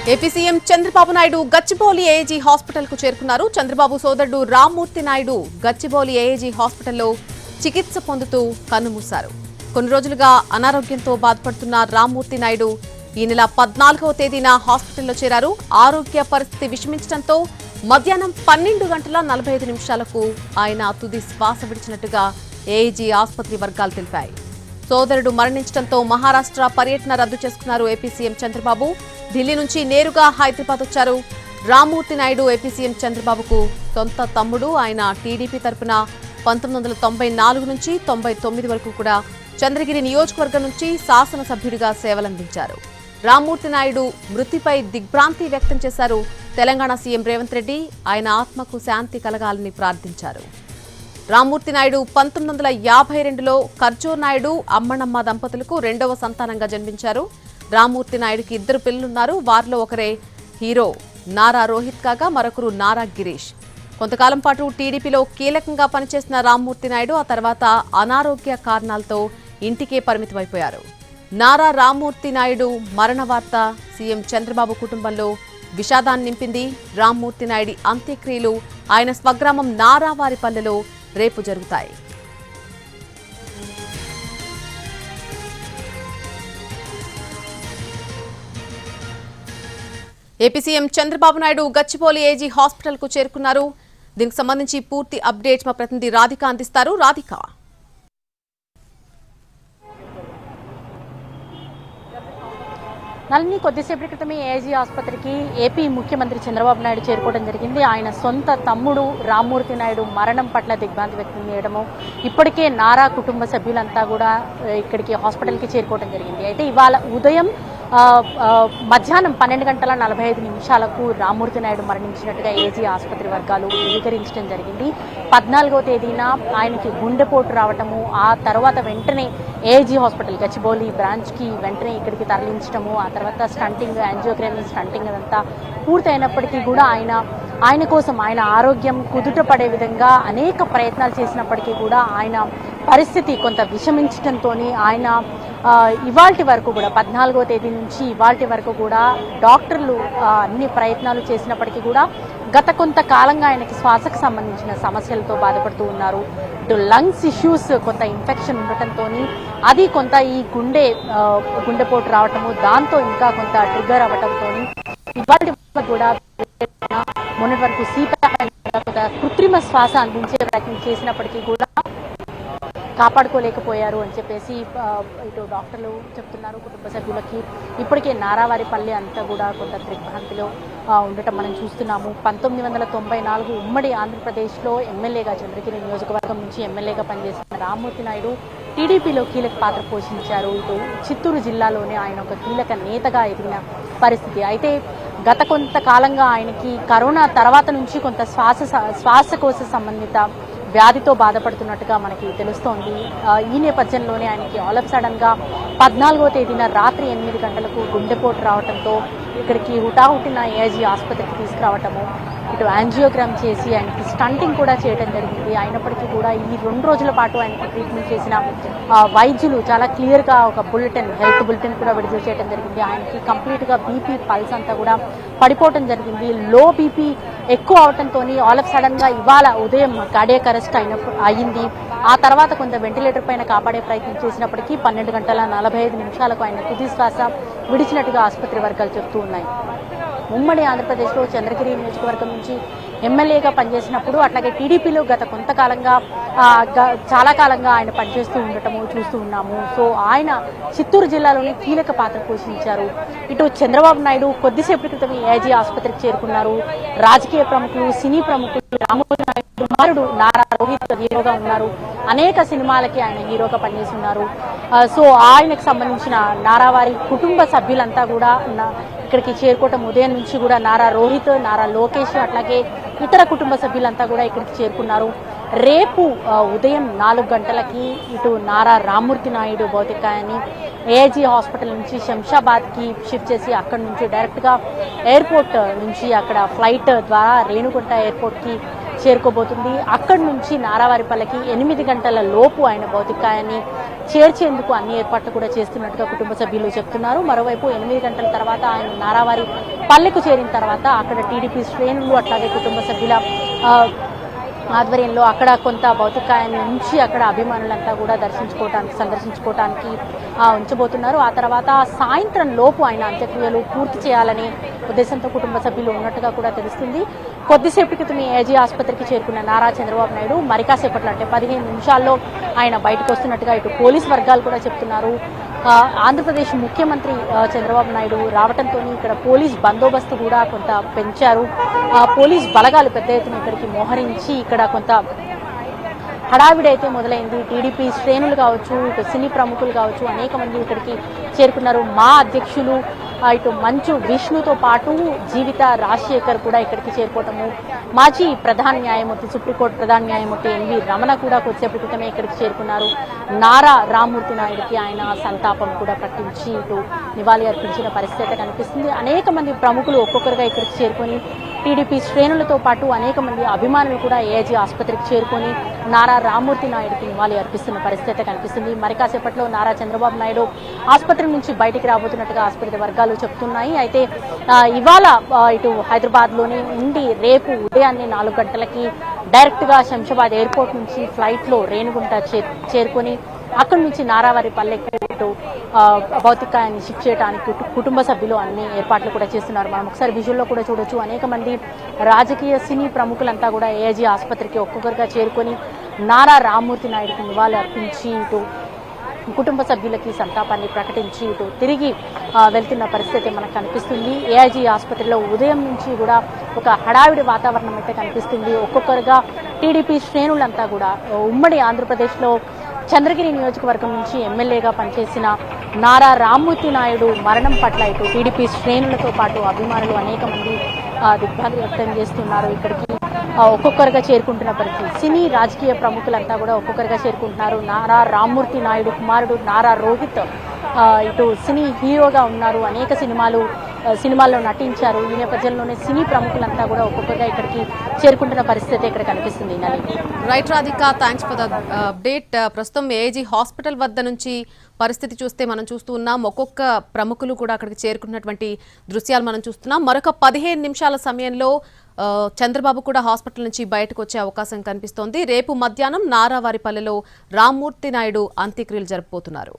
AP CM Chandrababu Naidu Gachibowli AAG hospital కు చేరుకున్నారు. చంద్రబాబు సోదరుడు రామ్మూర్తి నాయుడు గచ్చిబౌలి ఏఏజీ హాస్పిటల్లో చికిత్స పొందుతూ కన్నుమూశారు. కొన్ని రోజులుగా అనారోగ్యంతో బాధపడుతున్న రామ్మూర్తి నాయుడు ఈ నెల 14వ తేదీన హాస్పిటల్లో చేరారు. ఆరోగ్య పరిస్థితి విషమించడంతో మధ్యాహ్నం 12:45 ఆయన తుది శ్వాస విడిచినట్టుగా ఏఏజీ ఆసుపత్రి వర్గాలు తెలిపాయి. సోదరుడు మరణించడంతో మహారాష్ట్ర పర్యటన రద్దు చేసుకున్నారు ఏపీ సీఎం చంద్రబాబు. ఢిల్లీ నుంచి నేరుగా హైదరాబాద్ వచ్చారు. రామ్మూర్తి నాయుడు ఏపీ సీఎం చంద్రబాబుకు సొంత తమ్ముడు. ఆయన టీడీపీ తరపున 1994 నుంచి 99 వరకు కూడా చంద్రగిరి నియోజకవర్గం నుంచి శాసనసభ్యుడిగా సేవలందించారు. రామ్మూర్తి నాయుడు మృతిపై దిగ్భ్రాంతి వ్యక్తం చేశారు. తెలంగాణ సీఎం రేవంత్ రెడ్డి ఆయన ఆత్మకు శాంతి కలగాలని ప్రార్థించారు. రామ్మూర్తి నాయుడు 1952లో కర్జోర్ నాయుడు అమ్మణమ్మ దంపతులకు రెండవ సంతానంగా జన్మించారు. రామ్మూర్తి నాయుడుకి 2 పిల్లలున్నారు. వారిలో ఒకరే హీరో నారా రోహిత్ కాగా మరొకరు నారా గిరీష్. కొంతకాలం పాటు టీడీపీలో కీలకంగా పనిచేసిన రామ్మూర్తి నాయుడు ఆ తర్వాత అనారోగ్య కారణాలతో ఇంటికే పరిమితమైపోయారు. నారా రామ్మూర్తి నాయుడు మరణ వార్త సీఎం చంద్రబాబు కుటుంబంలో విషాదాన్ని నింపింది. రామ్మూర్తి నాయుడి అంత్యక్రియలు ఆయన స్వగ్రామం నారావారిపల్లెలో రేపు జరుగుతాయి. AP CM Chandrababu Naidu Gachibowli AG hospital కు చేరుకున్నారు. దీనికి సంబంధించి పూర్తి అప్డేట్స్ మా ప్రతినిధి రాధిక అందిస్తారు. రాధిక, నళిని, కొద్దిసేపటి క్రితమే ఏజీ ఆసుపత్రికి ఏపీ ముఖ్యమంత్రి చంద్రబాబు నాయుడు చేరుకోవడం జరిగింది. ఆయన సొంత తమ్ముడు రామ్మూర్తి నాయుడు మరణం పట్ల దిగ్భ్రాంతి వ్యక్తం చేయడము, ఇప్పటికే నారా కుటుంబ సభ్యులంతా కూడా ఇక్కడికి హాస్పిటల్కి చేరుకోవడం జరిగింది. అయితే ఇవాళ ఉదయం మధ్యాహ్నం 12:45 రామ్మూర్తి నాయుడు మరణించినట్టుగా ఏజీ ఆసుపత్రి వర్గాలు ధృవీకరించడం జరిగింది. 14వ తేదీన ఆయనకి గుండెపోటు రావటము, ఆ తర్వాత వెంటనే ఏజీ హాస్పిటల్ గచ్చిబౌలి బ్రాంచ్కి వెంటనే ఇక్కడికి తరలించడము, ఆ తర్వాత స్టంటింగ్, యాంజియోగ్రమీ, స్టంటింగ్ అదంతా పూర్తయినప్పటికీ కూడా ఆయన కోసం ఆయన ఆరోగ్యం కుదుట పడే విధంగా అనేక ప్రయత్నాలు చేసినప్పటికీ కూడా ఆయన పరిస్థితి కొంత విషమించడంతో ఆయన ఇవాల్టి వరకు కూడా 14వ తేదీ నుంచి ఇవాల్టి వరకు కూడా డాక్టర్లు అన్ని ప్రయత్నాలు చేసినప్పటికీ కూడా గత కొంతకాలంగా ఆయనకి శ్వాసకు సంబంధించిన సమస్యలతో బాధపడుతూ ఉన్నారు. ఇటు లంగ్స్ ఇష్యూస్, కొంత ఇన్ఫెక్షన్ ఉండటంతో అది కొంత ఈ గుండెపోటు రావటము, దాంతో ఇంకా కొంత ట్రిగ్గర్ అవ్వటంతో ఇవాల్టి కూడా మొన్నటి వరకు కృత్రిమ శ్వాస అందించే ప్రయత్నం చేసినప్పటికీ కూడా కాపాడుకోలేకపోయారు అని చెప్పేసి ఇటు డాక్టర్లు చెప్తున్నారు. కుటుంబ సభ్యులకి ఇప్పటికే నారావారిపల్లి అంతా కూడా కొంత దిగ్భ్రాంతిలో ఉండటం మనం చూస్తున్నాము. 1994 ఉమ్మడి ఆంధ్రప్రదేశ్లో ఎమ్మెల్యేగా, చంద్రగిరి నియోజకవర్గం నుంచి ఎమ్మెల్యేగా పనిచేసిన రామ్మూర్తి నాయుడు టీడీపీలో కీలక పాత్ర పోషించారు. ఇటు చిత్తూరు జిల్లాలోనే ఆయన ఒక కీలక నేతగా ఎదిగిన పరిస్థితి. అయితే గత కొంతకాలంగా ఆయనకి కరోనా తర్వాత నుంచి కొంత శ్వాసకోశ సంబంధిత వ్యాధితో బాధపడుతున్నట్టుగా మనకి తెలుస్తోంది. ఈ నేపథ్యంలోనే ఆయనకి ఆల్ ఆఫ్ సడన్ గా 14వ తేదీన రాత్రి 8 గంటలకు గుండెపోటు రావడంతో ఇక్కడికి హుటాహుటిన ఏజీ ఆసుపత్రికి తీసుకురావటము, ఇటు యాంజియోగ్రామ్ చేసి ఆయనకి స్టంటింగ్ కూడా చేయడం జరిగింది. అయినప్పటికీ కూడా ఈ 2 రోజుల పాటు ఆయనకి ట్రీట్మెంట్ చేసిన వైద్యులు చాలా క్లియర్గా ఒక హెల్త్ బులెటిన్ కూడా విడుదల చేయడం జరిగింది. ఆయనకి కంప్లీట్గా బీపీ, పల్స్ అంతా కూడా పడిపోవటం జరిగింది. లో బీపీ ఎక్కువ అవడంతో ఆల్ ఆఫ్ సడన్ గా ఇవాళ ఉదయం కార్డియాక్ అరెస్ట్ అయింది. ఆ తర్వాత కొంత వెంటిలేటర్ పైన కాపాడే ప్రయత్నం చేసినప్పటికీ 12:45 ఆయన తుది శ్వాస విడిచినట్టుగా ఆసుపత్రి వర్గాలు చెబుతూ ఉన్నాయి. ఉమ్మడి ఆంధ్రప్రదేశ్లో చంద్రగిరి నియోజకవర్గం నుంచి ఎమ్మెల్యేగా పనిచేసినప్పుడు, అట్లాగే టీడీపీలో గత కొంతకాలంగా చాలా కాలంగా ఆయన పనిచేస్తూ ఉండటము చూస్తూ ఉన్నాము. సో ఆయన చిత్తూరు జిల్లాలోనే కీలక పాత్ర పోషించారు. ఇటు చంద్రబాబు నాయుడు కొద్దిసేపటి క్రితం ఏజీ ఆసుపత్రికి చేరుకున్నారు. రాజకీయ ప్రముఖులు, సినీ ప్రముఖులు, రామ్మూర్తి నాయుడు కుమారుడు నారా రోహిత్ హీరోగా ఉన్నారు. అనేక సినిమాలకి ఆయన హీరోగా పనిచేసి ఉన్నారు. సో ఆయనకు సంబంధించిన నారావారి కుటుంబ సభ్యులంతా కూడా ఇక్కడికి చేరుకోవటం, ఉదయం నుంచి కూడా నారా రోహిత్, నారా లోకేష్ అట్లాగే ఇతర కుటుంబ సభ్యులంతా కూడా ఇక్కడికి చేరుకున్నారు. రేపు ఉదయం 4 గంటలకి ఇటు నారా రామ్మూర్తి నాయుడు భౌతికాయాన్ని ఏజీ హాస్పిటల్ నుంచి శంషాబాద్కి షిఫ్ట్ చేసి అక్కడి నుంచి డైరెక్ట్గా ఎయిర్పోర్ట్ నుంచి అక్కడ ఫ్లైట్ ద్వారా రేణుగుంట ఎయిర్పోర్ట్కి చేరుకోబోతుంది. అక్కడి నుంచి నారావారిపల్లెకి 8 గంటల లోపు ఆయన భౌతికాయాన్ని చేర్చేందుకు అన్ని ఏర్పాట్లు కూడా చేస్తున్నట్టుగా కుటుంబ సభ్యులు చెప్తున్నారు. మరోవైపు 8 గంటల తర్వాత ఆయన నారావారి పల్లెకు చేరిన తర్వాత అక్కడ టీడీపీ శ్రేణులు అట్లాగే కుటుంబ సభ్యుల ఆధ్వర్యంలో అక్కడ కొంత భౌతికాయాన్ని ఉంచి అక్కడ అభిమానులంతా కూడా సందర్శించుకోవటానికి ఉంచబోతున్నారు. ఆ తర్వాత సాయంత్రం లోపు ఆయన అంత్యక్రియలు పూర్తి చేయాలని ఉద్దేశంతో కుటుంబ సభ్యులు ఉన్నట్టుగా కూడా తెలుస్తుంది. కొద్దిసేపటి క్రితం ఏజీ ఆసుపత్రికి చేరుకున్న నారా చంద్రబాబు నాయుడు మరి కాసేపట్లో అంటే 15 నిమిషాల్లో ఆయన బయటకు వస్తున్నట్టుగా ఇటు పోలీస్ వర్గాలు కూడా చెప్తున్నారు. ఆంధ్రప్రదేశ్ ముఖ్యమంత్రి చంద్రబాబు నాయుడు రావడంతో ఇక్కడ పోలీస్ బందోబస్తు కూడా కొంత పెంచారు. పోలీస్ బలగాలు పెద్ద ఎత్తున ఇక్కడికి మోహరించి ఇక్కడ కొంత హడావిడి అయితే మొదలైంది. టీడీపీ శ్రేణులు కావచ్చు, ఇటు సినీ ప్రముఖులు కావచ్చు, అనేక మంది ఇక్కడికి చేరుకున్నారు. మా అధ్యక్షులు ఇటు మంచు విష్ణుతో పాటు జీవిత రాజశేఖర్ కూడా ఇక్కడికి చేరుకోవటము, మాజీ ప్రధాన న్యాయమూర్తి సుప్రీంకోర్టు ప్రధాన న్యాయమూర్తి ఎన్వి రమణ కూడా కొద్దిసేపటి క్రితమే ఇక్కడికి చేరుకున్నారు. నారా రామ్మూర్తి నాయుడికి ఆయన సంతాపం కూడా ప్రకటించి ఇటు నివాళి అర్పించిన పరిస్థితి కనిపిస్తుంది. అనేక మంది ప్రముఖులు ఒక్కొక్కరుగా ఇక్కడికి చేరుకొని టీడీపీ శ్రేణులతో పాటు అనేక మంది అభిమానులు కూడా ఏజీ ఆసుపత్రికి చేరుకొని నారా రామ్మూర్తి నాయుడికి నివాళి అర్పిస్తున్న పరిస్థితి కనిపిస్తుంది. మరి కాసేపట్లో నారా చంద్రబాబు నాయుడు ఆసుపత్రి నుంచి బయటికి రాబోతున్నట్టుగా ఆసుపత్రి వర్గాలు చెప్తున్నాయి. అయితే ఇవాళ ఇటు హైదరాబాద్లోని ఉండి రేపు ఉదయాన్నే 4 గంటలకి డైరెక్ట్గా శంషాబాద్ ఎయిర్పోర్ట్ నుంచి ఫ్లైట్లో రేణిగుంట చేరుకొని అక్కడి నుంచి నారావారి పల్లెకు ఇటు భౌతికాయాన్ని షిఫ్ట్ చేయడానికి కుటుంబ సభ్యులు అన్ని ఏర్పాట్లు కూడా చేస్తున్నారు. మనం ఒకసారి విజువల్లో కూడా చూడొచ్చు. అనేక మంది రాజకీయ సినీ ప్రముఖులంతా కూడా ఏజీ ఆసుపత్రికి ఒక్కొక్కరుగా చేరుకొని నారా రామ్మూర్తి నాయుడికి నివాళి అర్పించి ఇటు కుటుంబ సభ్యులకి సంతాపాన్ని ప్రకటించి ఇటు తిరిగి వెళ్తున్న పరిస్థితి మనకు కనిపిస్తుంది. ఏఐజీ ఆసుపత్రిలో ఉదయం నుంచి కూడా ఒక హడావిడి వాతావరణం అయితే కనిపిస్తుంది. ఒక్కొక్కరుగా టీడీపీ శ్రేణులంతా కూడా ఉమ్మడి ఆంధ్రప్రదేశ్లో చంద్రగిరి నియోజకవర్గం నుంచి ఎమ్మెల్యేగా పనిచేసిన నారా రామ్మూర్తి నాయుడు మరణం పట్ల ఇటు టీడీపీ శ్రేణులతో పాటు అభిమానులు అనేక మంది దిగ్భ్రాంతి వ్యక్తం చేస్తున్నారు. ఇక్కడికి ఒక్కొక్కరుగా చేరుకుంటున్న పరిస్థితి. సినీ రాజకీయ ప్రముఖులంతా కూడా ఒక్కొక్కరుగా చేరుకుంటున్నారు. నారా రామ్మూర్తి నాయుడు కుమారుడు నారా రోహిత్ ఇటు సినీ హీరోగా ఉన్నారు. అనేక సినిమాల్లో నటించారు. ఈ నేపథ్యంలోనే సినీ ప్రముఖులంతా కూడా ఒక్కొక్కరుగా ఇక్కడికి చేరుకుంటున్న పరిస్థితి ఇక్కడ కనిపిస్తుంది. Right Radhika, thanks for the update. ప్రస్తుతం ఏజీ హాస్పిటల్ వద్ద నుంచి పరిస్థితి చూస్తే మనం చూస్తూ ఉన్నాం. ఒక్కొక్క ప్రముఖులు కూడా అక్కడికి చేరుకున్నటువంటి దృశ్యాలు మనం చూస్తున్నాం. మరొక 15 నిమిషాల సమయంలో చంద్రబాబు కూడా హాస్పిటల్ నుంచి బయటకు వచ్చే అవకాశం కనిపిస్తోంది. రేపు మధ్యాహ్నం నారావారిపల్లెలో రామ్మూర్తి నాయుడు అంత్యక్రియలు జరపబోతున్నారు.